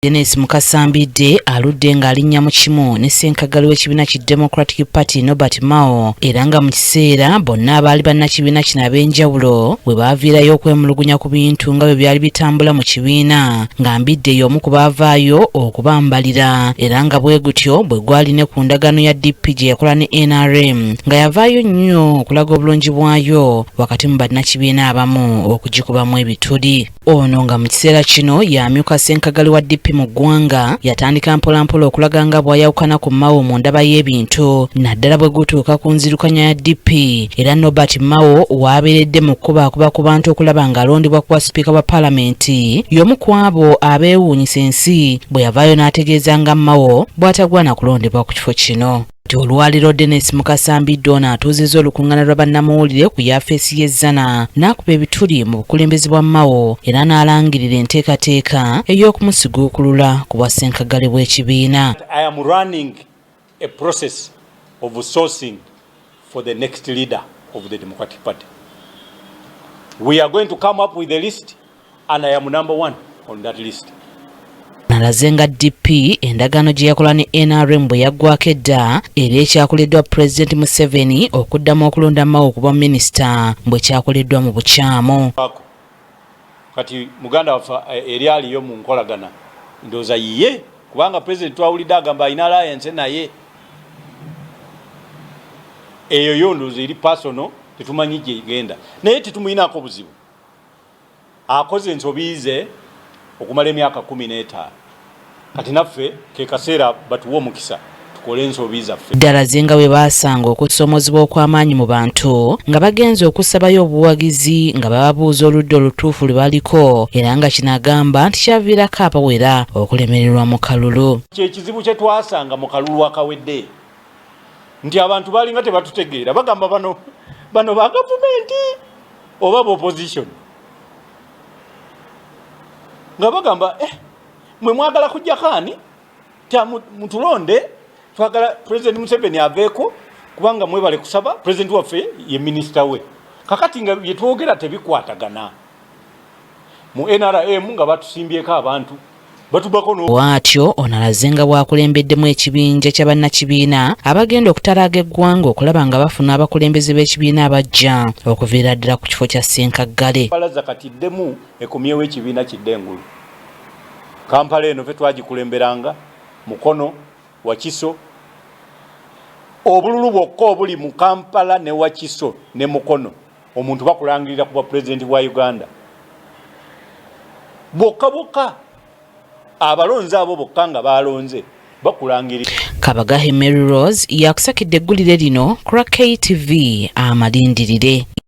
Dennis Mukasambidde aludde ng'alinnya mu kimu ne ssenkagali w'ekibiina ki Democratic Party Norbert Mao era nga mu kiseera bonna abaali bannakibiina kino ab'enjawulo bwe baaviirayo okwemulugunya ku bintu nga bwe byali bitambula mu kibiina nga Mbidde y'omu ku baavaayo okubambalira era nga bwe gutyo bwe gwali ne ku ndagaano ya DP gye yakola ne NRM nga yavaayo nnyo okulaga obulungi bwayo wakati mu bannakibiina abamu okugikubamu ebituli. Ono nga mu kiseera kino y'amyuka ssenkagali wa DP mu ggwanga yatandika mpolampola okulaga nga bw'ayawukana ku Mao mu ndaba y'ebintu naddala bwe gutuuka ku nzirukanya ya DP era Norbert Mao w'abeeredde mu kkubaakuba ku bantu okulaba ng'alondebwa kuba sipiika wa paalamenti y'omu ku abo abeewuunyisa ensi bwe yavaayo n'ategeeza nga Mao bw'atagwana kulondebwa ku kifo kino. Olwaliro Dennis Mukasambidde ono atuuzizza olukuŋŋaana lwa bannamawulire ku yaafeesi y'ezzana n'akuba ebituli mu bukulembeze bwa Mao era n'alangirira enteekateeka ey'okumusiguukulula ku bwassenkagali bw'ekibiina. I am running a process of sourcing for the next leader of the Democratic Party. We are going to come up with a list and I am number one on that list. Nalaze nga DP endagaano gye yakola ne NRM bwe yaggwako edda era ekyakoleddwa Pulezidenti Museveni okuddamu okulonda Mao okuba minisita bwe kyakoleddwa mu bukyamu. Kati muganda waffe eri aliyo mu nkolagana ndowooza yiye kubanga Pulezidenti twawulidde agamba alina alliance naye eyo yo ndowooza eri personal tetumanyi gye igenda naye tetumuyinaako buzibu akoze ensobi ze okumala emyaka 15 kati naffe ke kaseera batuwa omukisa tukole ensobi zaffe. Ddalaze nga bwe baasanga okusoomozebwa okw'amaanyi mu bantu nga bagenze okusabayo obuwagizi nga bababuuza oludda olutuufu lwe baliko era nga kino agamba nti kyaviirako abawera okulemererwa mu kalulu. Kyekizibu kye twasanga mu kalulu akawedde nti abantu baalinga tebatutegeera bagamba bano ba gavumenti oba ba opposition nga bagamba mwe mwagala kujja kaani mutulonde twagala President Museveni aveeko kubanga mwebale kusaba President waffe ye minister we kakati nga yetwogera tebikwatagana mu NRM nga batusimbyeko abantu batubako no bw'atyo onalaze nga bwakulembeddemu ekibinja kya bannakibiina abagenda okutalaaga eggwanga okulaba nga bafuna abakulembeze b'ekibiina abajja okuviira ddala ku kifo kya ssenkaggale. Balaza katiddemu ekomyewo ekibiina kiddengulu Kampala eno fe twagikulemberanga Mukono Wakiso obululu bwokka obuli mu Kampala ne Wakiso ne Mukono omuntu bakulangirira kuba President wa Uganda bokka abalonze abo bokka nga balonze bakulangirira. Kabagahe Mary Rose yakusakidde eggulire lino ku KTV amalindirire.